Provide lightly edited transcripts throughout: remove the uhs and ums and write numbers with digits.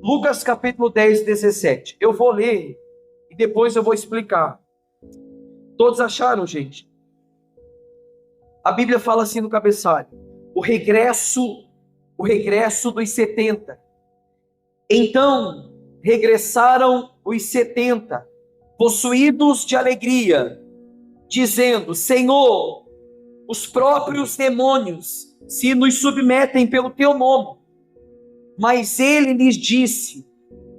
Lucas capítulo 10, 17. Eu vou ler e depois eu vou explicar. Todos acharam, gente? A Bíblia fala assim no cabeçalho: o regresso dos 70. Então regressaram os 70, possuídos de alegria, dizendo: Senhor, os próprios demônios se nos submetem pelo teu nome. Mas ele lhes disse,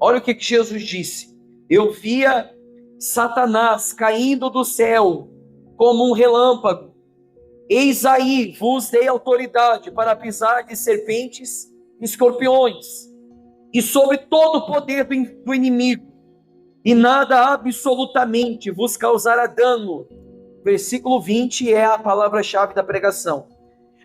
olha o que Jesus disse: eu via Satanás caindo do céu como um relâmpago. Eis aí vos dei autoridade para pisar de serpentes e escorpiões, e sobre todo o poder do inimigo, e nada absolutamente vos causará dano. Versículo 20 é a palavra-chave da pregação.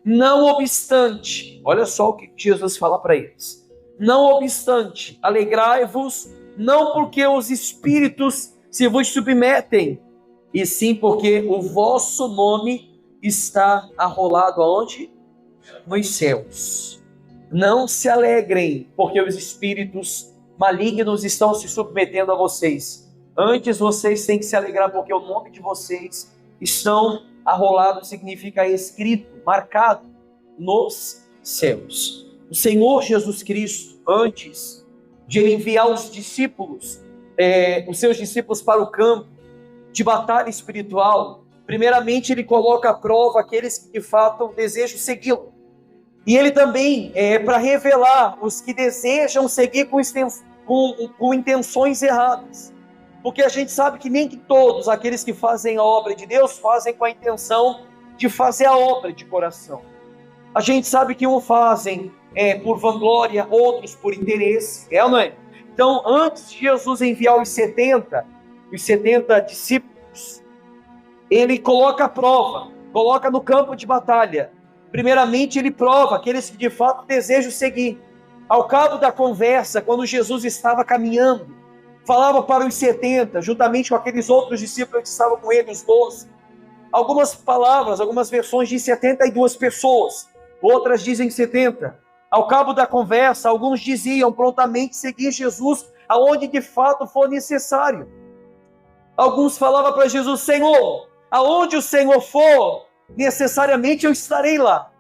Não obstante, olha só o que Jesus fala para eles: não obstante, alegrai-vos, não porque os espíritos se vos submetem, e sim porque o vosso nome está arrolado aonde? Nos céus. Não se alegrem, porque os espíritos malignos estão se submetendo a vocês. Antes vocês têm que se alegrar, porque o nome de vocês estão arrolados, significa escrito, marcado nos céus. O Senhor Jesus Cristo, antes de enviar os discípulos, os seus discípulos para o campo de batalha espiritual, primeiramente ele coloca à prova aqueles que de fato desejam segui-lo. E ele também, para revelar os que desejam seguir com intenções erradas. Porque a gente sabe que nem que todos aqueles que fazem a obra de Deus fazem com a intenção de fazer a obra de coração. A gente sabe que uns fazem por vanglória, outros por interesse, é ou não é? Então, antes de Jesus enviar os 70 discípulos, ele coloca a prova, coloca no campo de batalha. Primeiramente, ele prova aqueles que de fato desejam seguir. Ao cabo da conversa, quando Jesus estava caminhando, falava para os 70, juntamente com aqueles outros discípulos que estavam com ele, os 12. Algumas palavras, algumas versões dizem 72 pessoas, outras dizem 70. Ao cabo da conversa, alguns diziam prontamente seguir Jesus aonde de fato for necessário. Alguns falavam para Jesus: Senhor, aonde o Senhor for, necessariamente eu estarei lá.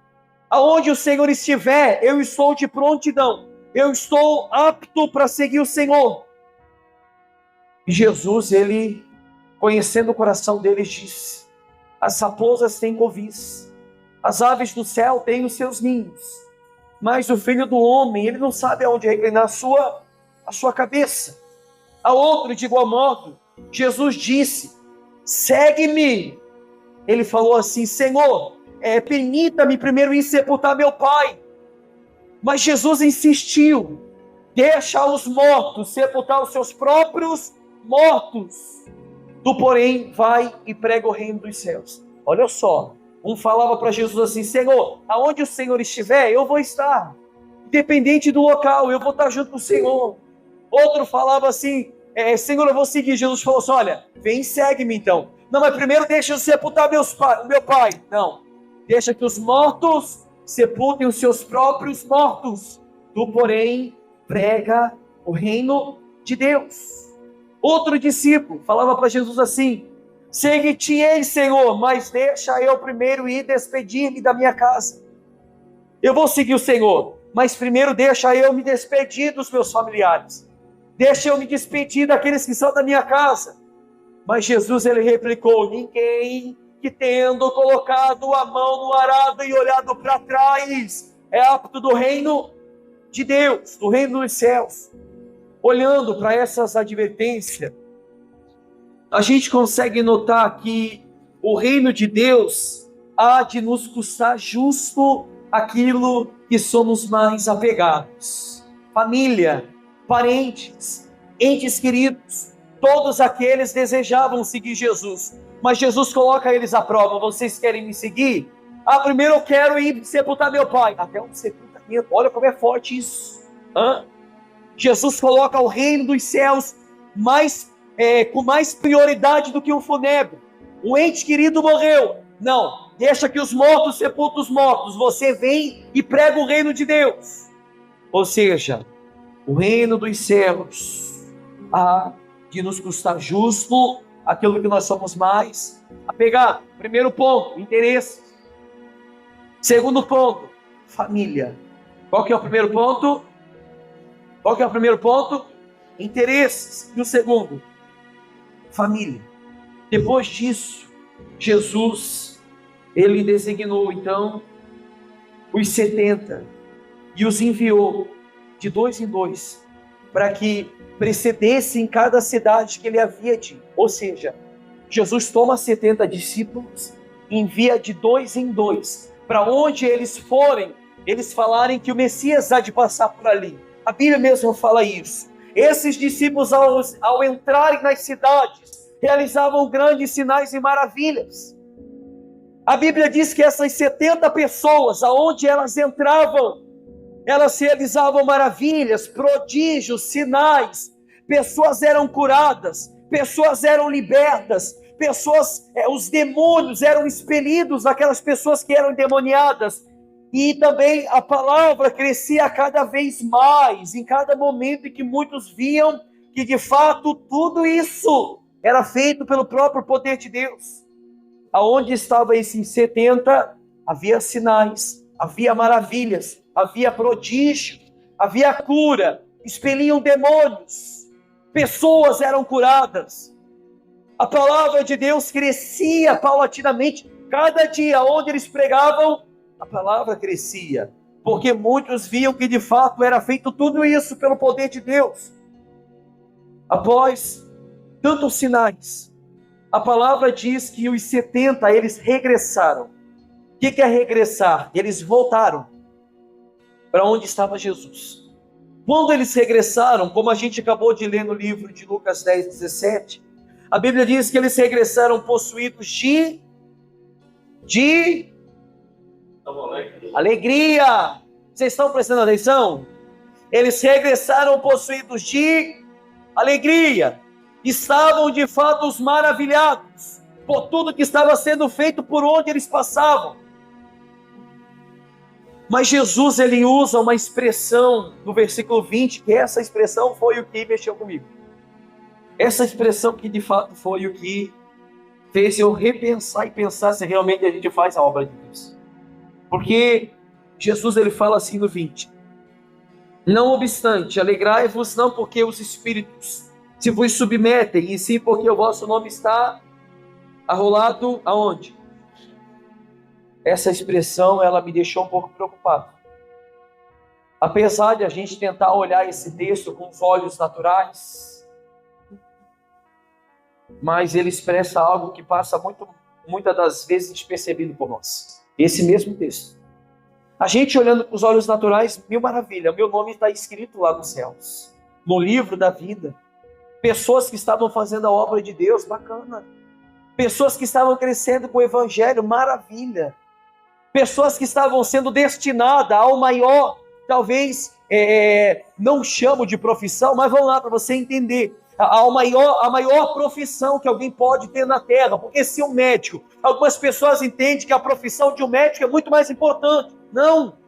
Aonde o Senhor estiver, eu estou de prontidão. Eu estou apto para seguir o Senhor. E Jesus, ele, conhecendo o coração deles, disse: as raposas têm covis, as aves do céu têm os seus ninhos, mas o Filho do Homem, ele não sabe aonde reclinar a sua cabeça. A outro, de igual modo, Jesus disse: segue-me. Ele falou assim: Senhor, permita-me primeiro ir sepultar meu pai. Mas Jesus insistiu: deixa os mortos sepultar os seus próprios mortos. Tu, porém, vai e prega o reino dos céus. Olha só, um falava para Jesus assim: Senhor, aonde o Senhor estiver, eu vou estar. Independente do local, eu vou estar junto com o Senhor. Outro falava assim: Senhor, eu vou seguir. Jesus falou assim: olha, vem e segue-me então. Não, mas primeiro deixa eu sepultar meu pai. Não, deixa que os mortos sepultem os seus próprios mortos. Tu, porém, prega o reino de Deus. Outro discípulo falava para Jesus assim: segue-te-ei, Senhor, mas deixa eu primeiro ir despedir-me da minha casa. Eu vou seguir o Senhor, mas primeiro deixa eu me despedir dos meus familiares. Deixa eu me despedir daqueles que são da minha casa. Mas Jesus, ele replicou: ninguém que tendo colocado a mão no arado e olhado para trás é apto do reino de Deus, do reino dos céus. Olhando para essas advertências, a gente consegue notar que o reino de Deus há de nos custar justo aquilo que somos mais apegados. Família, parentes, entes queridos, todos aqueles desejavam seguir Jesus, mas Jesus coloca eles à prova: vocês querem me seguir? Primeiro eu quero ir sepultar meu pai. Até um sepultamento, olha como é forte isso. Jesus coloca o reino dos céus com mais prioridade do que um funebre. Um ente querido morreu. Não, deixa que os mortos sepultem os mortos. Você vem e prega o reino de Deus. Ou seja, O reino dos céus há de nos custar justo aquilo que nós somos mais apegados. Primeiro ponto, interesse. Segundo ponto, família. Qual que é o primeiro ponto? Qual que é o primeiro ponto? Interesses. E o segundo? Família. Depois disso, Jesus, ele designou então os 70 e os enviou de 2 em 2 para que precedesse em cada cidade que ele havia de ir. Ou seja, Jesus toma 70 discípulos e envia de 2 em 2 para onde eles forem, eles falarem que o Messias há de passar por ali. A Bíblia mesmo fala isso. Esses discípulos, ao entrarem nas cidades, realizavam grandes sinais e maravilhas. A Bíblia diz que essas 70 pessoas, aonde elas entravam, elas realizavam maravilhas, prodígios, sinais. Pessoas eram curadas, pessoas eram libertas, os demônios eram expelidos daquelas pessoas que eram endemoniadas. E também a palavra crescia cada vez mais, em cada momento em que muitos viam que de fato tudo isso era feito pelo próprio poder de Deus. Aonde estavam esses 70, havia sinais, havia maravilhas, havia prodígio, havia cura, expeliam demônios, pessoas eram curadas. A palavra de Deus crescia paulatinamente, cada dia onde eles pregavam, a palavra crescia, porque muitos viam que de fato era feito tudo isso pelo poder de Deus. Após tantos sinais, a palavra diz que os 70, eles regressaram. O que é regressar? Eles voltaram para onde estava Jesus. Quando eles regressaram, como a gente acabou de ler no livro de Lucas 10, 17, a Bíblia diz que eles regressaram possuídos de alegria. Vocês estão prestando atenção? Eles regressaram possuídos de alegria. Estavam de fato maravilhados por tudo que estava sendo feito por onde eles passavam. Mas Jesus, ele usa uma expressão no versículo 20, que essa expressão foi o que mexeu comigo. Essa expressão que de fato foi o que fez eu repensar e pensar se realmente a gente faz a obra de Deus. Porque Jesus, ele fala assim no 20: não obstante, alegrai-vos não porque os espíritos se vos submetem, e sim porque o vosso nome está arrolado aonde? Essa expressão, ela me deixou um pouco preocupado. Apesar de a gente tentar olhar esse texto com os olhos naturais, mas ele expressa algo que passa muitas das vezes despercebido por nós. Esse mesmo texto. A gente olhando com os olhos naturais, mil maravilha, meu nome está escrito lá nos céus, no livro da vida. Pessoas que estavam fazendo a obra de Deus, bacana. Pessoas que estavam crescendo com o evangelho, maravilha. Pessoas que estavam sendo destinadas ao maior, talvez, não chamo de profissão, mas vamos lá para você entender. A maior profissão que alguém pode ter na terra. Porque se um médico, algumas pessoas entendem que a profissão de um médico é muito mais importante. Não.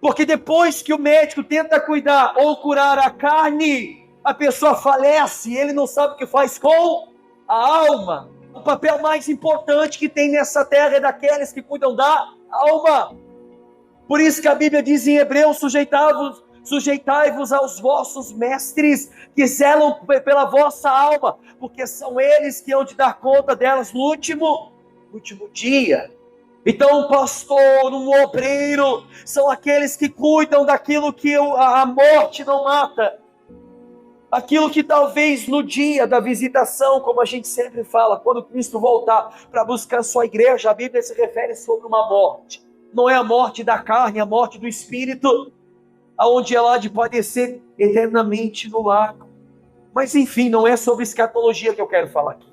Porque depois que o médico tenta cuidar ou curar a carne, a pessoa falece, ele não sabe o que faz com a alma. O papel mais importante que tem nessa terra é daqueles que cuidam da alma. Por isso que a Bíblia diz em Hebreus: sujeitai-vos aos vossos mestres, que zelam pela vossa alma, porque são eles que hão de dar conta delas no último dia. Então, um pastor, um obreiro, são aqueles que cuidam daquilo que a morte não mata. Aquilo que talvez no dia da visitação, como a gente sempre fala, quando Cristo voltar para buscar a sua igreja, a Bíblia se refere sobre uma morte. Não é a morte da carne, é a morte do espírito, aonde ela há de padecer eternamente no lago. Mas enfim, não é sobre escatologia que eu quero falar aqui.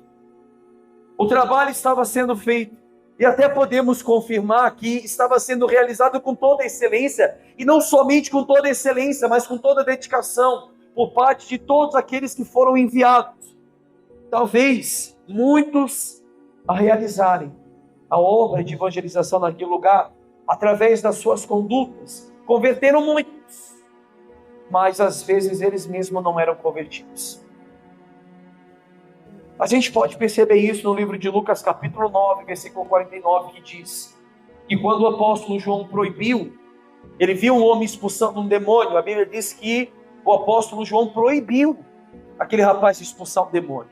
O trabalho estava sendo feito, e até podemos confirmar que estava sendo realizado com toda excelência, e não somente com toda excelência, mas com toda dedicação, por parte de todos aqueles que foram enviados. Talvez muitos a realizarem a obra de evangelização naquele lugar, através das suas condutas, converteram muitos. mas às vezes eles mesmos não eram convertidos. A gente pode perceber isso no livro de Lucas capítulo 9, versículo 49, que diz que quando o apóstolo João proibiu, ele viu um homem expulsando um demônio, a Bíblia diz que o apóstolo João proibiu aquele rapaz de expulsar um demônio.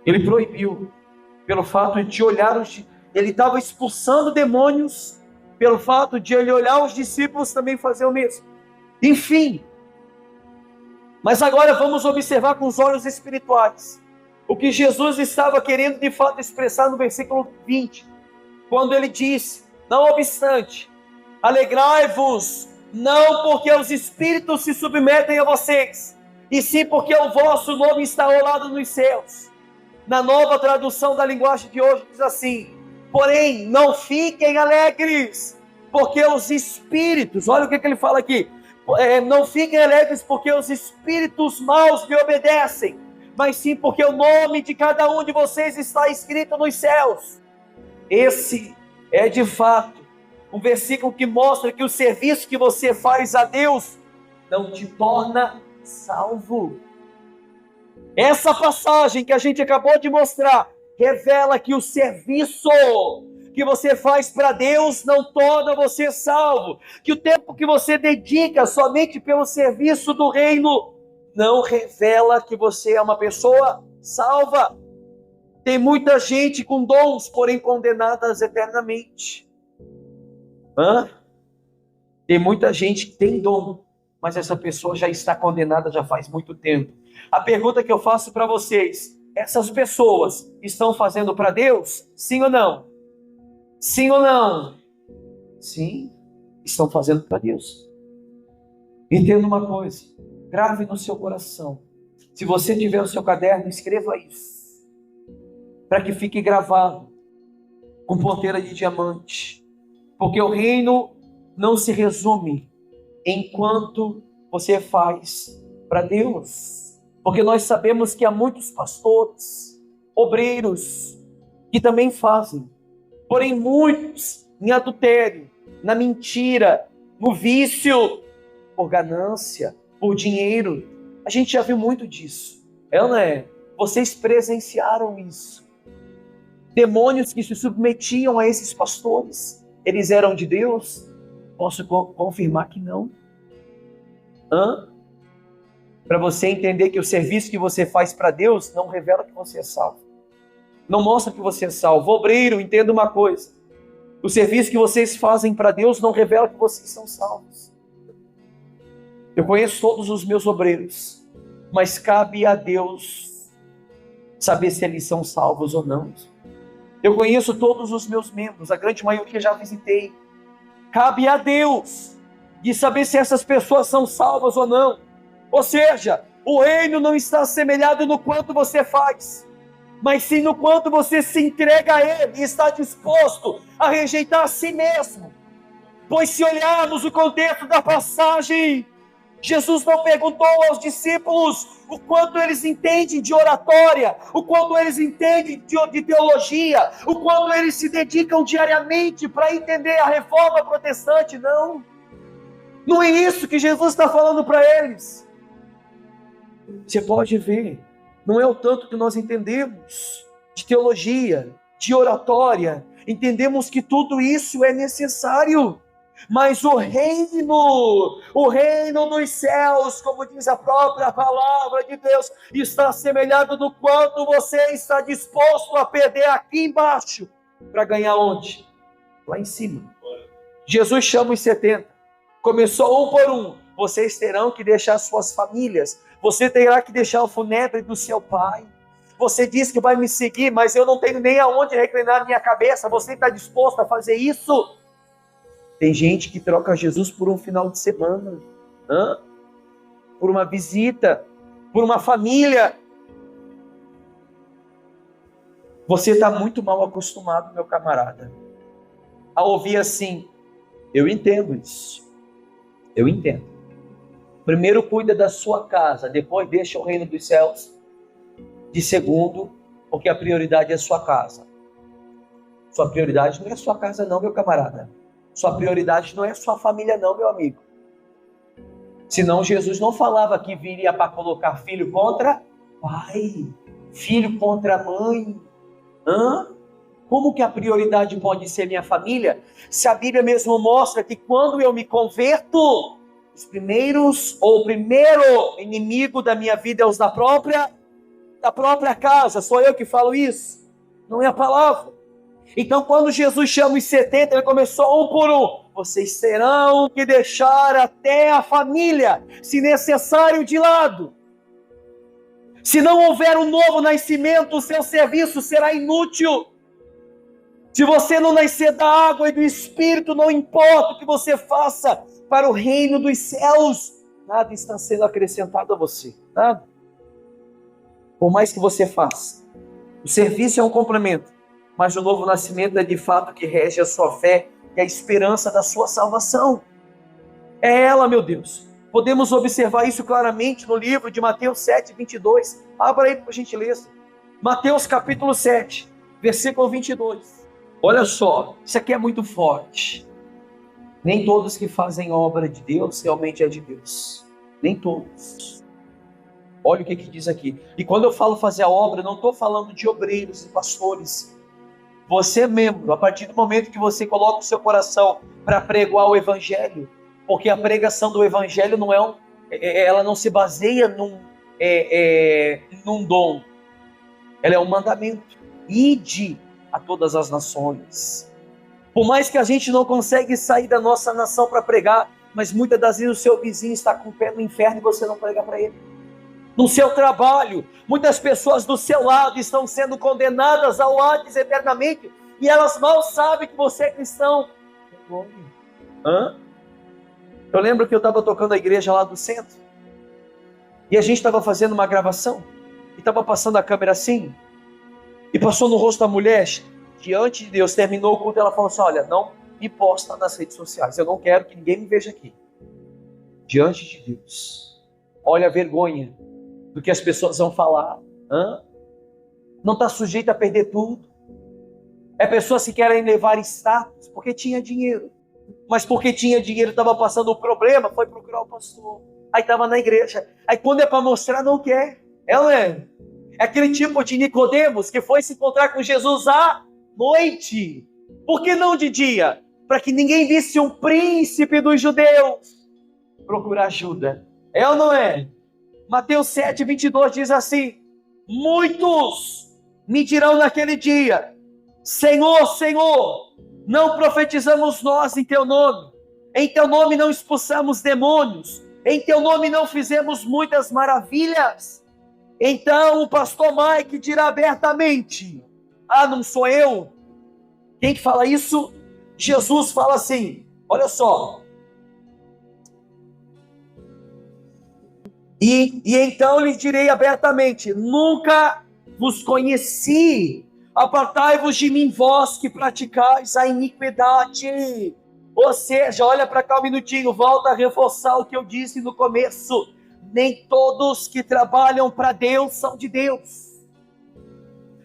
Ele proibiu, pelo fato de olhar, ele estava expulsando demônios, pelo fato de ele olhar os discípulos também fazer o mesmo. Enfim, mas agora vamos observar com os olhos espirituais o que Jesus estava querendo de fato expressar no versículo 20, quando ele disse: não obstante, alegrai-vos, não porque os espíritos se submetem a vocês, e sim porque o vosso nome está rolado nos céus. Na nova tradução da linguagem de hoje diz assim: porém, não fiquem alegres, porque os espíritos, olha o que ele fala aqui, não fiquem alegres porque os espíritos maus lhe obedecem, mas sim porque o nome de cada um de vocês está escrito nos céus. Esse é de fato um versículo que mostra que o serviço que você faz a Deus não te torna salvo. Essa passagem que a gente acabou de mostrar revela que o serviço que você faz para Deus não torna você salvo, que o tempo que você dedica somente pelo serviço do reino não revela que você é uma pessoa salva. Tem muita gente com dons, porém condenadas eternamente. Tem muita gente que tem dom, mas essa pessoa já está condenada já faz muito tempo. A pergunta que eu faço para vocês: essas pessoas estão fazendo para Deus? Sim ou não? Sim ou não? Sim, estão fazendo para Deus. Entenda uma coisa, grave no seu coração. Se você tiver o seu caderno, escreva isso, para que fique gravado com ponteira de diamante. Porque o reino não se resume enquanto você faz para Deus. Porque nós sabemos que há muitos pastores, obreiros, que também fazem. Porém, muitos em adultério, na mentira, no vício, por ganância, por dinheiro. A gente já viu muito disso. É ou não é? Vocês presenciaram isso. Demônios que se submetiam a esses pastores. Eles eram de Deus? Posso confirmar que não. Para você entender que o serviço que você faz para Deus não revela que você é salvo. Não mostra que você é salvo. Obreiro, entenda uma coisa. O serviço que vocês fazem para Deus não revela que vocês são salvos. Eu conheço todos os meus obreiros, mas cabe a Deus saber se eles são salvos ou não. Eu conheço todos os meus membros, a grande maioria já visitei. Cabe a Deus de saber se essas pessoas são salvas ou não. Ou seja, o reino não está assemelhado no quanto você faz, mas sim no quanto você se entrega a Ele e está disposto a rejeitar a si mesmo. Pois se olharmos o contexto da passagem, Jesus não perguntou aos discípulos o quanto eles entendem de oratória, o quanto eles entendem de teologia, o quanto eles se dedicam diariamente para entender a reforma protestante. Não. Não é isso que Jesus está falando para eles. Você pode ver, não é o tanto que nós entendemos de teologia, de oratória, entendemos que tudo isso é necessário. Mas o reino dos céus, como diz a própria palavra de Deus, está assemelhado no quanto você está disposto a perder aqui embaixo, para ganhar onde? Lá em cima. Jesus chama os 70, começou um por um. Vocês terão que deixar suas famílias, você terá que deixar o funebre do seu pai. Você diz que vai me seguir, mas eu não tenho nem aonde reclinar a minha cabeça. Você está disposto a fazer isso? Tem gente que troca Jesus por um final de semana, por uma visita, por uma família. Você está muito mal acostumado, meu camarada, a ouvir assim: eu entendo isso, eu entendo. Primeiro cuida da sua casa, depois deixa o reino dos céus de segundo, porque a prioridade é a sua casa. Sua prioridade não é a sua casa não, meu camarada. Sua prioridade não é a sua família não, meu amigo. Senão Jesus não falava que viria para colocar filho contra pai, filho contra mãe. Como que a prioridade pode ser minha família? Se a Bíblia mesmo mostra que quando eu me converto, o primeiro inimigo da minha vida é os da própria casa. Sou eu que falo isso, não é a palavra. Então quando Jesus chama os 70, ele começou um por um. Vocês terão que deixar até a família, se necessário, de lado. Se não houver um novo nascimento, o seu serviço será inútil. Se você não nascer da água e do Espírito, não importa o que você faça para o reino dos céus, nada está sendo acrescentado a você, nada. Por mais que você faça, o serviço é um complemento, mas o novo nascimento é de fato que rege a sua fé, que é a esperança da sua salvação. É ela, meu Deus. Podemos observar isso claramente no livro de Mateus 7, 22. Abra aí, por gentileza. Mateus capítulo 7, versículo 22. Olha só, isso aqui é muito forte. Nem todos que fazem obra de Deus realmente é de Deus. Nem todos. Olha o que diz aqui. E quando eu falo fazer a obra, não estou falando de obreiros e pastores. Você é membro, a partir do momento que você coloca o seu coração para pregar o Evangelho, porque a pregação do Evangelho não ela não se baseia num dom, ela é um mandamento. Ide a todas as nações. Por mais que a gente não consegue sair da nossa nação para pregar, mas muitas das vezes o seu vizinho está com o pé no inferno e você não prega para ele. No seu trabalho, muitas pessoas do seu lado estão sendo condenadas ao Hades eternamente e elas mal sabem que você é cristão. Eu lembro que eu estava tocando a igreja lá do centro e a gente estava fazendo uma gravação e estava passando a câmera assim e passou no rosto da mulher. Diante de Deus, terminou o culto, ela falou assim: olha, não me posta nas redes sociais, eu não quero que ninguém me veja aqui. Diante de Deus, olha a vergonha do que as pessoas vão falar. Não está sujeito a perder tudo. É pessoas que querem levar status porque tinha dinheiro, mas porque tinha dinheiro estava passando o problema, foi procurar o pastor, aí estava na igreja, aí quando é para mostrar não quer. É aquele tipo de Nicodemos que foi se encontrar com Jesus à noite. Por que não de dia? Para que ninguém visse um príncipe dos judeus. Procura ajuda. É ou não é? Mateus 7, 22 diz assim: muitos me dirão naquele dia: Senhor, Senhor, não profetizamos nós em teu nome? Em teu nome não expulsamos demônios? Em teu nome não fizemos muitas maravilhas? Então o pastor Mike dirá abertamente: não sou eu. Quem que fala isso? Jesus fala assim, olha só. E então lhe direi abertamente: nunca vos conheci, apartai-vos de mim, vós que praticais a iniquidade. Ou seja, olha para cá um minutinho, volta a reforçar o que eu disse no começo: nem todos que trabalham para Deus são de Deus.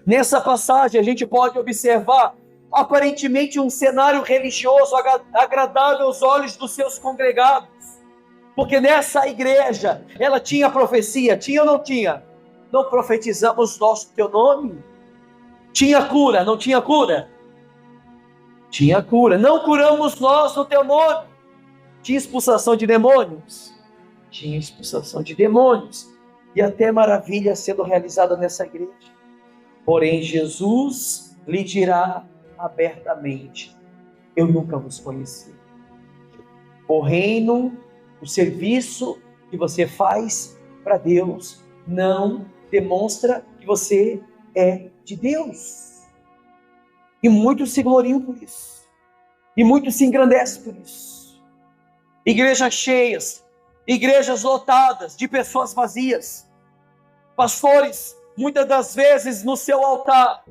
Nessa passagem a gente pode observar aparentemente um cenário religioso agradável aos olhos dos seus congregados. Porque nessa igreja, ela tinha profecia, tinha ou não tinha? Não profetizamos nós no teu nome? Tinha cura, não tinha cura? Tinha cura. Não curamos nós no teu nome? Tinha expulsação de demônios? Tinha expulsação de demônios. E até maravilha sendo realizada nessa igreja. Porém, Jesus lhe dirá abertamente: eu nunca vos conheci. O reino, o serviço que você faz para Deus não demonstra que você é de Deus. E muitos se gloriam por isso. E muitos se engrandecem por isso. Igrejas cheias, igrejas lotadas de pessoas vazias. Pastores, muitas das vezes no seu altar,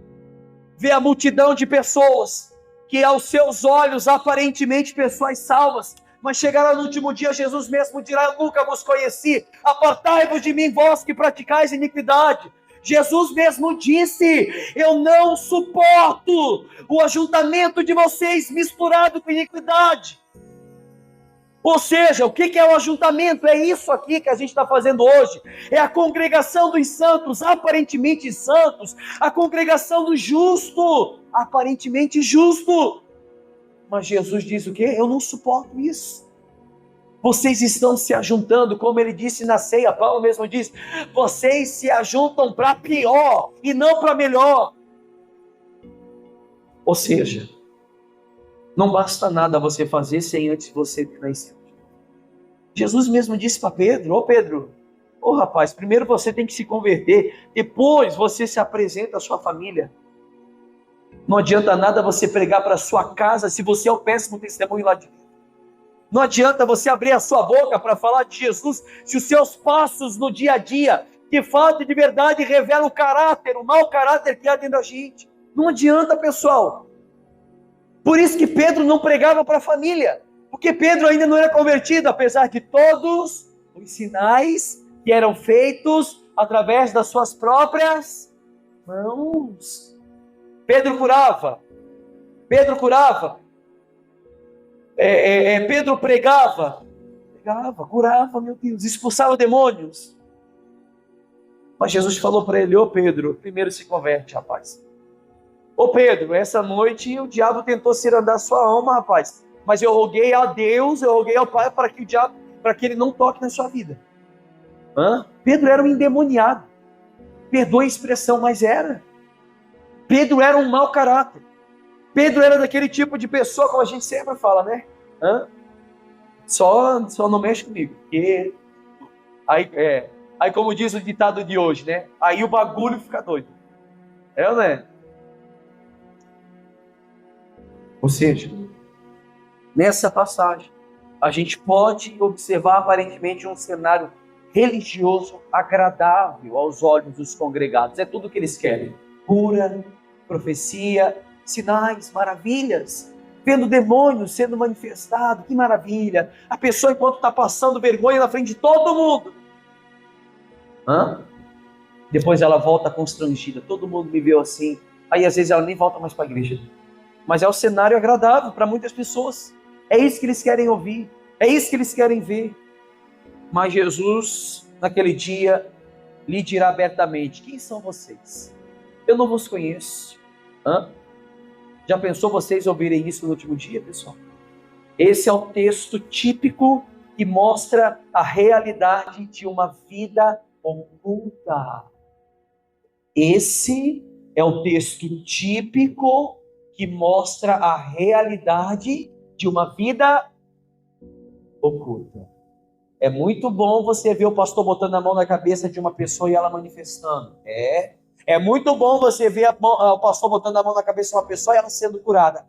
vê a multidão de pessoas que aos seus olhos aparentemente pessoas salvas, mas chegará no último dia, Jesus mesmo dirá: eu nunca vos conheci, apartai-vos de mim, vós que praticais iniquidade. Jesus mesmo disse: eu não suporto o ajuntamento de vocês misturado com iniquidade. Ou seja, o que é o ajuntamento? É isso aqui que a gente está fazendo hoje. É a congregação dos santos, aparentemente santos. A congregação do justo, aparentemente justo. Mas Jesus diz o quê? Eu não suporto isso. Vocês estão se ajuntando, como ele disse na ceia, Paulo mesmo disse, vocês se ajuntam para pior e não para melhor. Ou seja, não basta nada você fazer sem antes você crescer. Jesus mesmo disse para Pedro, ô Pedro, ô rapaz, primeiro você tem que se converter, depois você se apresenta à sua família. Não adianta nada você pregar para a sua casa se você é o péssimo testemunho lá de dentro. Não adianta você abrir a sua boca para falar de Jesus se os seus passos no dia a dia, que falta de verdade, revelam o caráter, o mau caráter que há dentro da gente. Não adianta, pessoal. Por isso que Pedro não pregava para a família, porque Pedro ainda não era convertido, apesar de todos os sinais que eram feitos através das suas próprias mãos. Pedro curava, Pedro pregava, curava, meu Deus, expulsava demônios. Mas Jesus falou para ele, ô Pedro, primeiro se converte, rapaz. Ô Pedro, essa noite o diabo tentou cirandar sua alma, rapaz. Mas eu roguei a Deus, eu roguei ao Pai para que ele não toque na sua vida. Pedro era um endemoniado. Perdoa a expressão, mas era. Pedro era um mau caráter. Pedro era daquele tipo de pessoa, como a gente sempre fala, né? Só não mexe comigo. Porque aí como diz o ditado de hoje, né? Aí o bagulho fica doido. É ou não é? Ou seja, nessa passagem, a gente pode observar aparentemente um cenário religioso agradável aos olhos dos congregados. É tudo o que eles querem. Cura, profecia, sinais, maravilhas. Vendo demônios sendo manifestado, que maravilha. A pessoa enquanto está passando vergonha na frente de todo mundo. Depois ela volta constrangida. Todo mundo me viu assim. Aí às vezes ela nem volta mais para a igreja. Mas é um cenário agradável para muitas pessoas. É isso que eles querem ouvir. É isso que eles querem ver. Mas Jesus, naquele dia, lhe dirá abertamente, quem são vocês? Eu não vos conheço. Já pensou vocês ouvirem isso no último dia, pessoal? Esse é o texto típico que mostra a realidade de uma vida oculta. Esse é o texto típico que mostra a realidade de uma vida oculta. É muito bom você ver o pastor botando a mão na cabeça de uma pessoa e ela manifestando. É muito bom você ver o pastor botando a mão na cabeça de uma pessoa e ela sendo curada.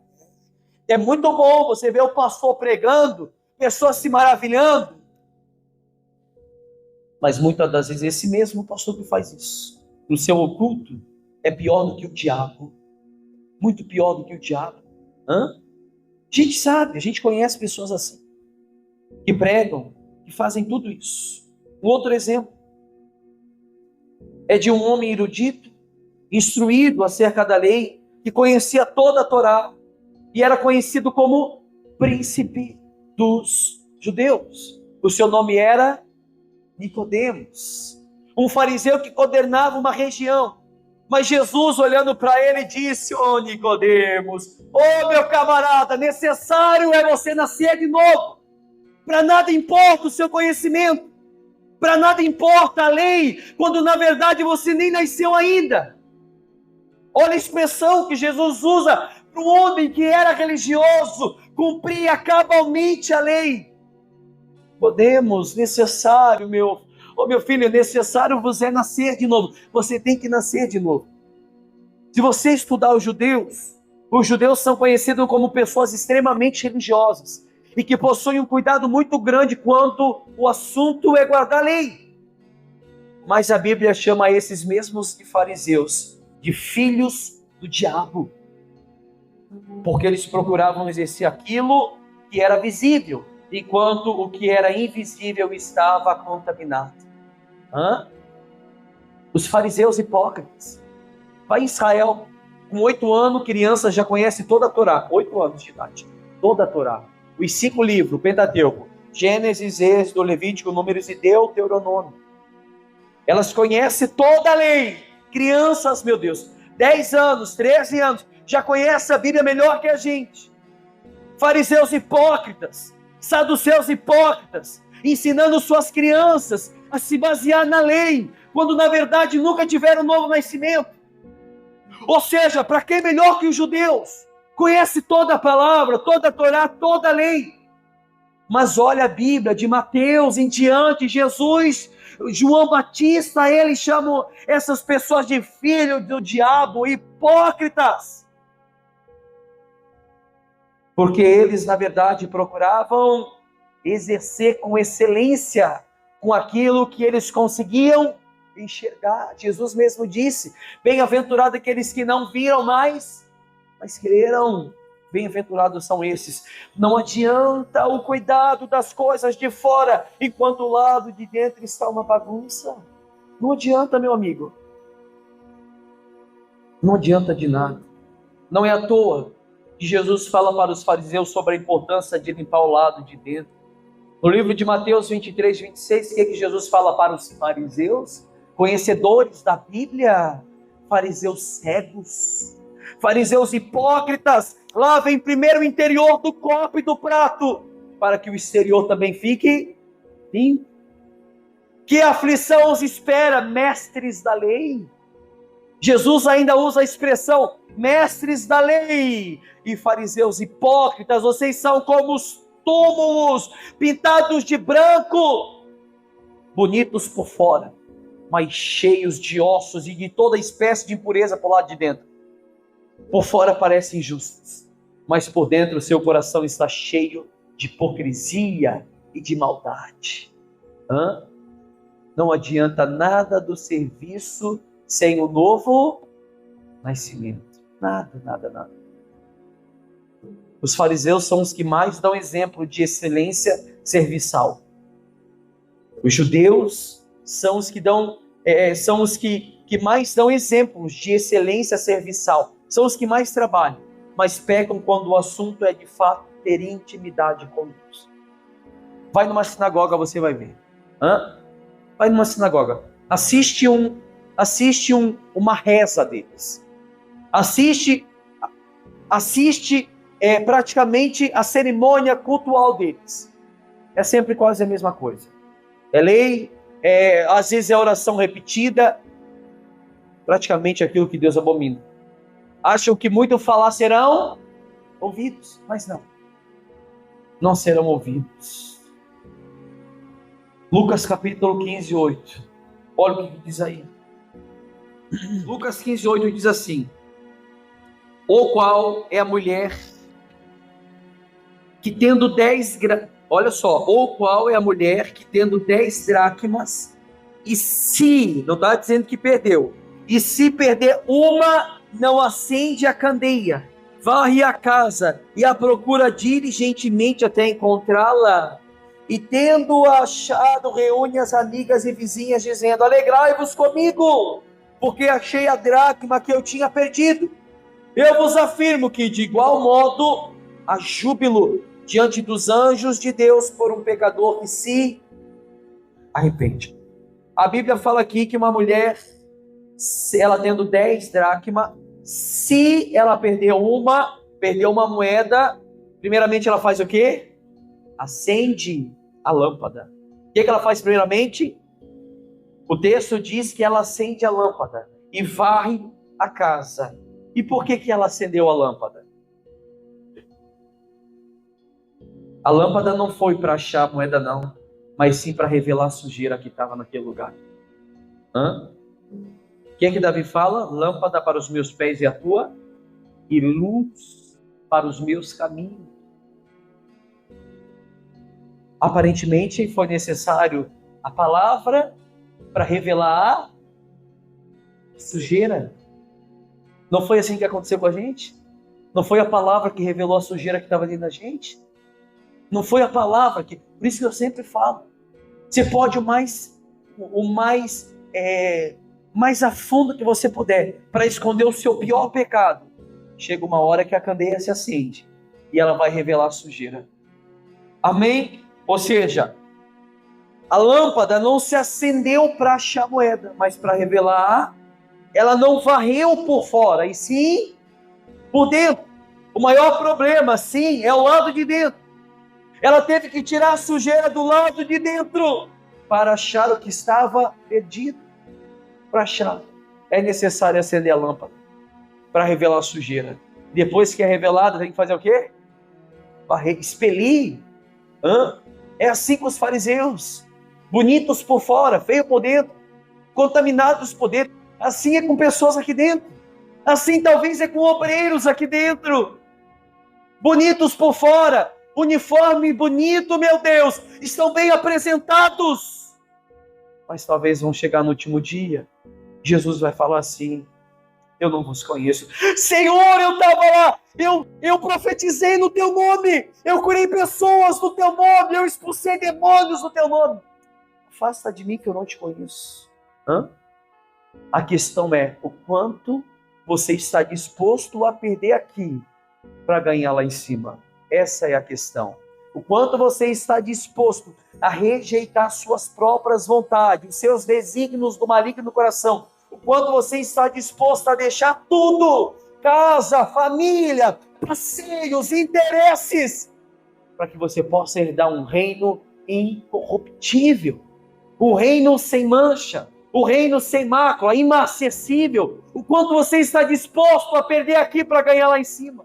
É muito bom você ver o pastor pregando, pessoas se maravilhando. Mas muitas das vezes esse mesmo pastor que faz isso, no seu oculto, é pior do que o diabo. Muito pior do que o diabo. A gente sabe, a gente conhece pessoas assim, que pregam, que fazem tudo isso. Um outro exemplo é de um homem erudito, instruído acerca da lei, que conhecia toda a Torá, e era conhecido como príncipe dos judeus. O seu nome era Nicodemos, um fariseu que governava uma região. Mas Jesus, olhando para ele, disse, Nicodemos, meu camarada, necessário é você nascer de novo. Para nada importa o seu conhecimento, para nada importa a lei, quando na verdade você nem nasceu ainda. Olha a expressão que Jesus usa para um homem que era religioso, cumpria cabalmente a lei. Podemos, necessário, meu filho, necessário vos é nascer de novo. Você tem que nascer de novo. Se você estudar os judeus são conhecidos como pessoas extremamente religiosas e que possuem um cuidado muito grande quando o assunto é guardar a lei. Mas a Bíblia chama esses mesmos fariseus de filhos do diabo, porque eles procuravam exercer aquilo que era visível, enquanto o que era invisível estava contaminado. Os fariseus hipócritas. Vai em Israel, com 8 anos, criança já conhece toda a Torá, 8 anos de idade, toda a Torá. Os 5 livros, o Pentateuco, Gênesis, Êxodo, Levítico, Números e Deuteronômio. Elas conhecem toda a lei. Crianças, meu Deus, 10 anos, 13 anos, já conhecem a Bíblia melhor que a gente. Fariseus hipócritas, saduceus hipócritas, ensinando suas crianças a se basear na lei, quando na verdade nunca tiveram novo nascimento. Ou seja, para quem melhor que os judeus? Conhece toda a palavra, toda a Torá, toda a lei. Mas olha a Bíblia de Mateus em diante, Jesus, João Batista, eles chamam essas pessoas de filhos do diabo, hipócritas. Porque eles, na verdade, procuravam exercer com excelência, com aquilo que eles conseguiam enxergar. Jesus mesmo disse: bem-aventurado aqueles que não viram mais, mas creram. Bem-aventurados são esses. Não adianta o cuidado das coisas de fora, enquanto o lado de dentro está uma bagunça. Não adianta, meu amigo. Não adianta de nada. Não é à toa que Jesus fala para os fariseus sobre a importância de limpar o lado de dentro. No livro de Mateus 23, 26, o que Jesus fala para os fariseus? Conhecedores da Bíblia, fariseus cegos, fariseus hipócritas, lavem primeiro o interior do copo e do prato, para que o exterior também fique limpo. Que aflição os espera, mestres da lei? Jesus ainda usa a expressão mestres da lei e fariseus hipócritas, vocês são como os túmulos pintados de branco, bonitos por fora, mas cheios de ossos e de toda espécie de impureza por lado de dentro. Por fora parecem justos, mas por dentro o seu coração está cheio de hipocrisia e de maldade. Não adianta nada do serviço sem o novo nascimento. Nada. Os fariseus são os que mais dão exemplo de excelência serviçal. Os judeus são os que mais dão exemplos de excelência serviçal. São os que mais trabalham, mas pecam quando o assunto é de fato ter intimidade com Deus. Vai numa sinagoga, você vai ver. Vai numa sinagoga, assiste uma reza deles. Assiste praticamente a cerimônia cultual deles. É sempre quase a mesma coisa. É lei, às vezes é oração repetida, praticamente aquilo que Deus abomina. Acham que muito falar serão ouvidos, mas não serão ouvidos. Lucas capítulo 15, 8. Olha o que diz aí. Lucas 15, 8 diz assim: ou qual é a mulher que tendo 10 olha só, ou qual é a mulher que tendo 10 dracmas, e se, não está dizendo que perdeu, e se perder uma, não acende a candeia, varre a casa e a procura diligentemente até encontrá-la, e tendo achado, reúne as amigas e vizinhas, dizendo: alegrai-vos comigo, porque achei a dracma que eu tinha perdido. Eu vos afirmo que de igual modo há júbilo diante dos anjos de Deus por um pecador que se arrepende. A Bíblia fala aqui que uma mulher, se ela tendo 10 dracmas, se ela perdeu uma moeda, primeiramente ela faz o quê? Acende a lâmpada. O que ela faz primeiramente? O texto diz que ela acende a lâmpada e varre a casa. E por que ela acendeu a lâmpada? A lâmpada não foi para achar a moeda não, mas sim para revelar a sujeira que estava naquele lugar. O que é que Davi fala? Lâmpada para os meus pés e a tua, e luz para os meus caminhos. Aparentemente foi necessário a palavra para revelar a sujeira. Não foi assim que aconteceu com a gente? Não foi a palavra que revelou a sujeira que estava dentro da gente? Não foi a palavra que... Por isso que eu sempre falo. Você pode mais a fundo que você puder para esconder o seu pior pecado. Chega uma hora que a candeia se acende e ela vai revelar a sujeira. Amém? Ou seja, a lâmpada não se acendeu para achar moeda, mas para revelar. Ela não varreu por fora, e sim por dentro. O maior problema, sim, é o lado de dentro. Ela teve que tirar a sujeira do lado de dentro para achar o que estava perdido. Para achar, é necessário acender a lâmpada para revelar a sujeira. Depois que é revelada, tem que fazer o quê? Varrer, expelir. É assim com os fariseus. Bonitos por fora, feios por dentro, contaminados por dentro. Assim é com pessoas aqui dentro. Assim talvez é com obreiros aqui dentro. Bonitos por fora, uniforme bonito, meu Deus, estão bem apresentados. Mas talvez vão chegar no último dia, Jesus vai falar assim: eu não vos conheço. Senhor, eu estava lá, eu profetizei no teu nome, eu curei pessoas no teu nome, eu expulsei demônios no teu nome. Afasta de mim que eu não te conheço. A questão é o quanto você está disposto a perder aqui para ganhar lá em cima. Essa é a questão. O quanto você está disposto a rejeitar suas próprias vontades, os seus desígnios do maligno no coração. O quanto você está disposto a deixar tudo, casa, família, passeios, interesses, para que você possa herdar um reino incorruptível, um reino sem mancha, o reino sem mácula, inacessível. O quanto você está disposto a perder aqui para ganhar lá em cima.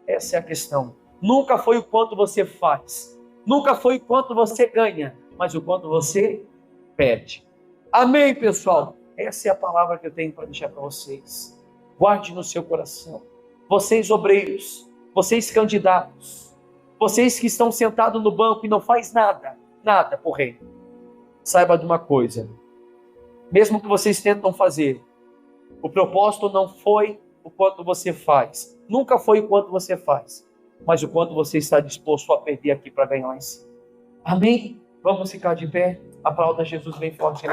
Essa é a questão. Nunca foi o quanto você faz, nunca foi o quanto você ganha, mas o quanto você perde. Amém, pessoal? Essa é a palavra que eu tenho para deixar para vocês. Guarde no seu coração. Vocês obreiros, vocês candidatos, vocês que estão sentados no banco e não faz nada por reino. Saiba de uma coisa. Mesmo que vocês tentam fazer, o propósito não foi o quanto você faz. Nunca foi o quanto você faz, mas o quanto você está disposto a perder aqui para ganhar lá em cima. Amém? Vamos ficar de pé. Aplauda Jesus bem forte.